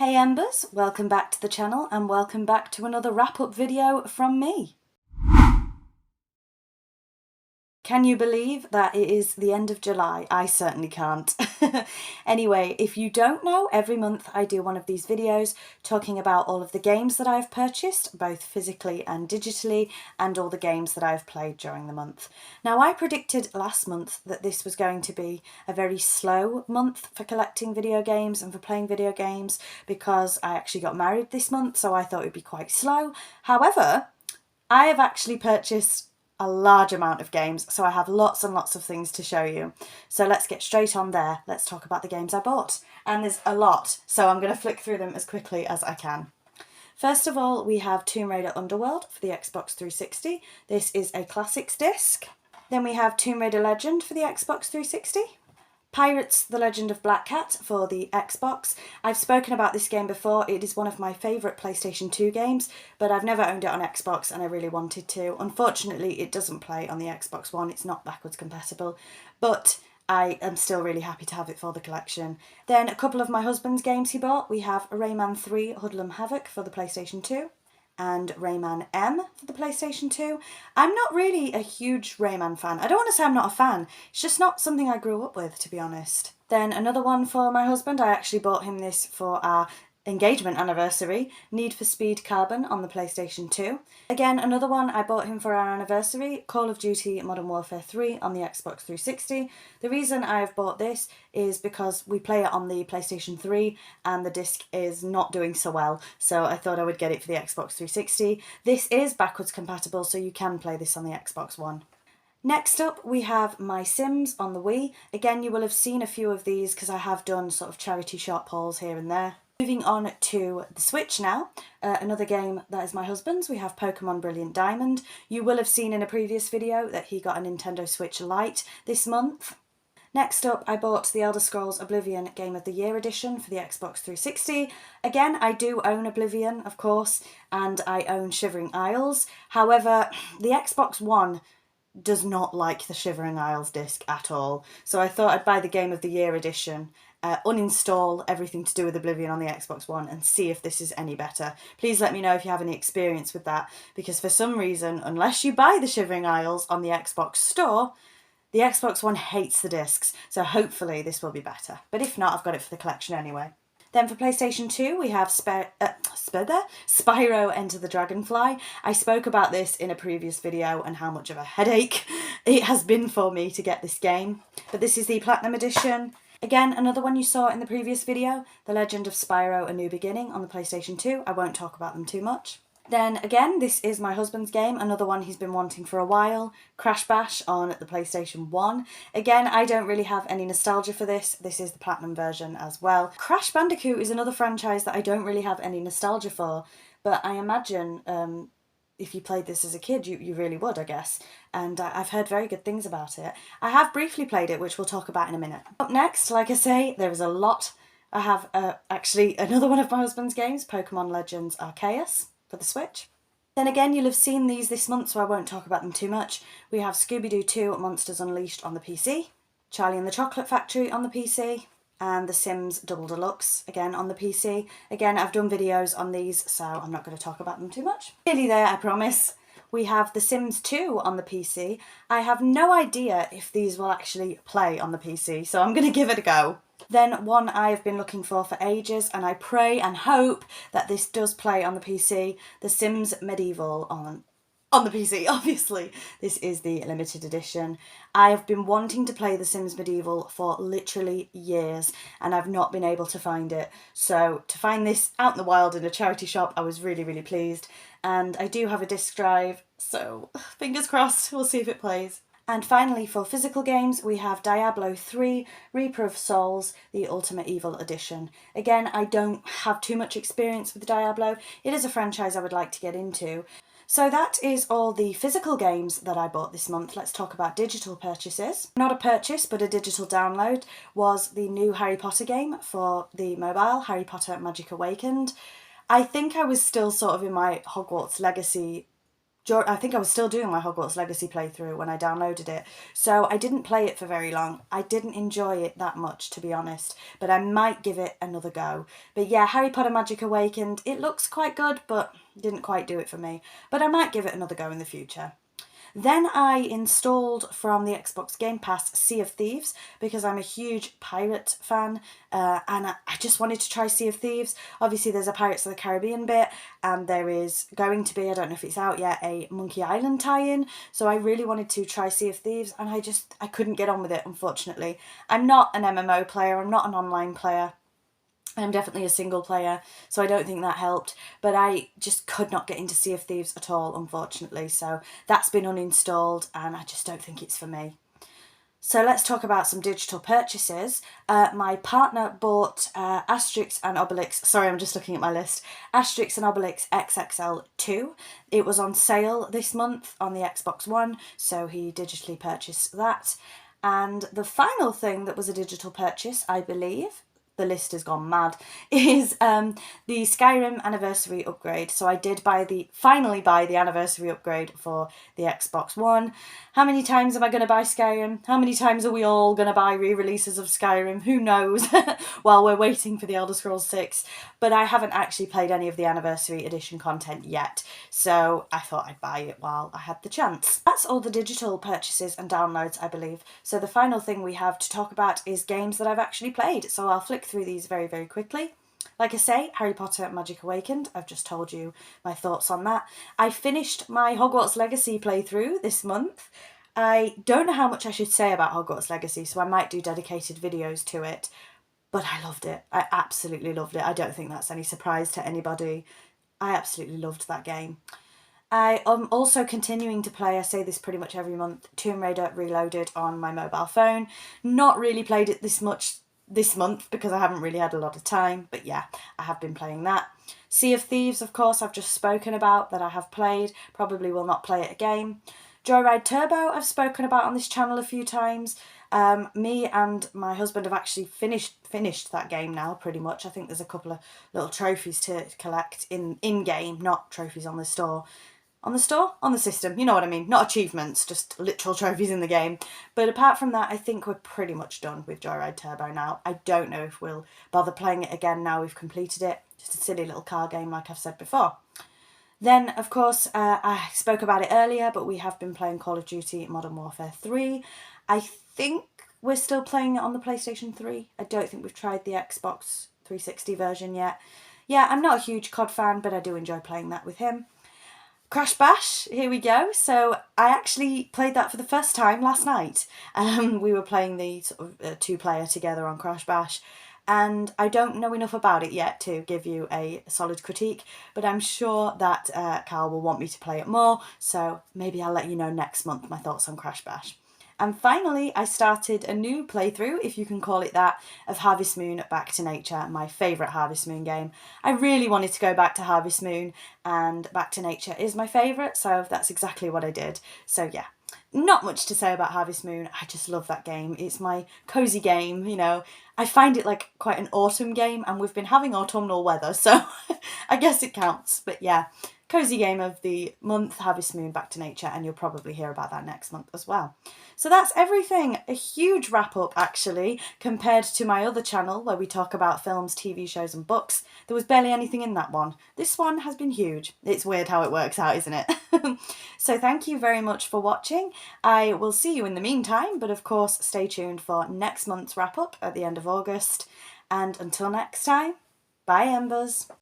Hey Embers, welcome back to the channel and welcome back to another wrap-up video from me. Can you believe that it is the end of July? I certainly can't. Anyway, if you don't know, every month I do one of these videos talking about all of the games that I've purchased, both physically and digitally, and all the games that I've played during the month. Now, I predicted last month that this was going to be a very slow month for collecting video games and for playing video games because I actually got married this month, so I thought it would be quite slow. However, I have actually purchased a large amount of games, so I have lots and lots of things to show you. So let's get straight on there. Let's talk about the games I bought. And there's a lot, so I'm going to flick through them as quickly as I can. First of all, we have Tomb Raider Underworld for the Xbox 360. This is a classics disc. Then we have Tomb Raider Legend for the Xbox 360. Pirates: The Legend of Black Cat for the Xbox. I've spoken about this game before. It is one of my favourite PlayStation 2 games, but I've never owned it on Xbox and I really wanted to. Unfortunately, it doesn't play on the Xbox One. It's not backwards compatible, but I am still really happy to have it for the collection. Then a couple of my husband's games he bought. We have Rayman 3 Hoodlum Havoc for the PlayStation 2. And Rayman M for the PlayStation 2. I'm not really a huge Rayman fan. I don't want to say I'm not a fan. It's just not something I grew up with, to be honest. Then another one for my husband. I actually bought him this for our engagement anniversary, Need for Speed Carbon on the PlayStation 2. Again, another one I bought him for our anniversary, Call of Duty Modern Warfare 3 on the Xbox 360. The reason I've bought this is because we play it on the PlayStation 3 and the disc is not doing so well, so I thought I would get it for the Xbox 360. This is backwards compatible, so you can play this on the Xbox One. Next up, we have My Sims on the Wii. Again, you will have seen a few of these because I have done sort of charity shop hauls here and there. Moving on to the Switch now, another game that is my husband's. We have Pokemon Brilliant Diamond. You will have seen in a previous video that he got a Nintendo Switch Lite this month. Next up, I bought the Elder Scrolls Oblivion Game of the Year edition for the Xbox 360. Again, I do own Oblivion, of course, and I own Shivering Isles. However, the Xbox One does not like the Shivering Isles disc at all, so I thought I'd buy the Game of the Year edition, uninstall everything to do with Oblivion on the Xbox One and see if this is any better. Please let me know if you have any experience with that, because for some reason, unless you buy the Shivering Isles on the Xbox store, the Xbox One hates the discs, so hopefully this will be better. But if not, I've got it for the collection anyway. Then for PlayStation 2, we have Spyro Enter the Dragonfly. I spoke about this in a previous video and how much of a headache it has been for me to get this game. But this is the Platinum Edition. Again, another one you saw in the previous video, The Legend of Spyro: A New Beginning on the PlayStation 2. I won't talk about them too much. Then again, this is my husband's game, another one he's been wanting for a while, Crash Bash on the PlayStation 1. Again, I don't really have any nostalgia for this. This is the Platinum version as well. Crash Bandicoot is another franchise that I don't really have any nostalgia for, but I imagine if you played this as a kid, you really would, I guess. And I've heard very good things about it. I have briefly played it, which we'll talk about in a minute. Up next, like I say, there is a lot. I have actually another one of my husband's games, Pokemon Legends Arceus for the Switch. Then again, you'll have seen these this month, so I won't talk about them too much. We have Scooby-Doo 2 Monsters Unleashed on the PC, Charlie and the Chocolate Factory on the PC, and The Sims Double Deluxe, again on the PC. Again, I've done videos on these, so I'm not going to talk about them too much. Nearly there, I promise. We have The Sims 2 on the PC. I have no idea if these will actually play on the PC, so I'm going to give it a go. Then one I've been looking for ages, and I pray and hope that this does play on the PC, The Sims Medieval on the PC, obviously. This is the limited edition. I have been wanting to play The Sims Medieval for literally years, and I've not been able to find it. So to find this out in the wild in a charity shop, I was really, really pleased. And I do have a disc drive, so fingers crossed, we'll see if it plays. And finally, for physical games, we have Diablo 3, Reaper of Souls, the Ultimate Evil Edition. Again, I don't have too much experience with Diablo. It is a franchise I would like to get into. So that is all the physical games that I bought this month. Let's talk about digital purchases. Not a purchase, but a digital download was the new Harry Potter game for the mobile, Harry Potter Magic Awakened. I think I was still sort of in my Hogwarts Legacy I think I was still doing my Hogwarts Legacy playthrough when I downloaded it, so I didn't play it for very long. I didn't enjoy it that much, to be honest, but I might give it another go. But yeah, Harry Potter Magic Awakened, it looks quite good, but didn't quite do it for me. But I might give it another go in the future. Then I installed from the Xbox Game Pass Sea of Thieves because I'm a huge pirate fan, and I just wanted to try Sea of Thieves. Obviously there's a Pirates of the Caribbean bit, and there is going to be, I don't know if it's out yet, a Monkey Island tie-in, so I really wanted to try Sea of Thieves, and I couldn't get on with it, unfortunately. I'm not an MMO player, I'm not an online player. I'm definitely a single player, so I don't think that helped. But I just could not get into Sea of Thieves at all, unfortunately. So that's been uninstalled, and I just don't think it's for me. So let's talk about some digital purchases. My partner bought Asterix and Obelix, sorry, I'm just looking at my list, Asterix and Obelix XXL 2. It was on sale this month on the Xbox One, so he digitally purchased that. And the final thing that was a digital purchase, I believe, the list has gone mad, is the Skyrim anniversary upgrade. So I did finally buy the anniversary upgrade for the Xbox One. How many times am I going to buy Skyrim? How many times are we all going to buy re-releases of Skyrim? Who knows? While we're waiting for the Elder Scrolls 6. But I haven't actually played any of the anniversary edition content yet, so I thought I'd buy it while I had the chance. That's all the digital purchases and downloads, I believe. So the final thing we have to talk about is games that I've actually played. So I'll flick through these very, very quickly. Like I say, Harry Potter Magic Awakened, I've just told you my thoughts on that. I finished my Hogwarts Legacy playthrough this month. I don't know how much I should say about Hogwarts Legacy, so I might do dedicated videos to it. But I loved it. I absolutely loved it. I don't think that's any surprise to anybody. I absolutely loved that game. I am also continuing to play, I say this pretty much every month, Tomb Raider Reloaded on my mobile phone. Not really played it this much this month because I haven't really had a lot of time, but yeah, I have been playing that. Sea of Thieves, of course, I've just spoken about, that I have played. Probably will not play it again. Joyride Turbo, I've spoken about on this channel a few times. Me and my husband have actually finished that game now, pretty much. I think there's a couple of little trophies to collect in-game, not trophies on the store. On the store? On the system, you know what I mean. Not achievements, just literal trophies in the game. But apart from that, I think we're pretty much done with Joyride Turbo now. I don't know if we'll bother playing it again now we've completed it. Just a silly little car game like I've said before. Then, of course, I spoke about it earlier, but we have been playing Call of Duty Modern Warfare 3. I think we're still playing it on the PlayStation 3. I don't think we've tried the Xbox 360 version yet. Yeah, I'm not a huge COD fan, but I do enjoy playing that with him. Crash Bash, here we go. So I actually played that for the first time last night. We were playing the sort of two-player together on Crash Bash, and I don't know enough about it yet to give you a solid critique, but I'm sure that Carl will want me to play it more, so maybe I'll let you know next month my thoughts on Crash Bash. And finally, I started a new playthrough, if you can call it that, of Harvest Moon Back to Nature, my favourite Harvest Moon game. I really wanted to go back to Harvest Moon, and Back to Nature is my favourite, so that's exactly what I did. So yeah, not much to say about Harvest Moon. I just love that game. It's my cosy game, you know. I find it like quite an autumn game, and we've been having autumnal weather, so I guess it counts. But yeah, cosy game of the month, Harvest Moon Back to Nature, and you'll probably hear about that next month as well. So that's everything. A huge wrap up, actually, compared to my other channel where we talk about films, TV shows and books. There was barely anything in that one. This one has been huge. It's weird how it works out, isn't it? So thank you very much for watching. I will see you in the meantime, but of course stay tuned for next month's wrap up at the end of August. And until next time, bye Embers.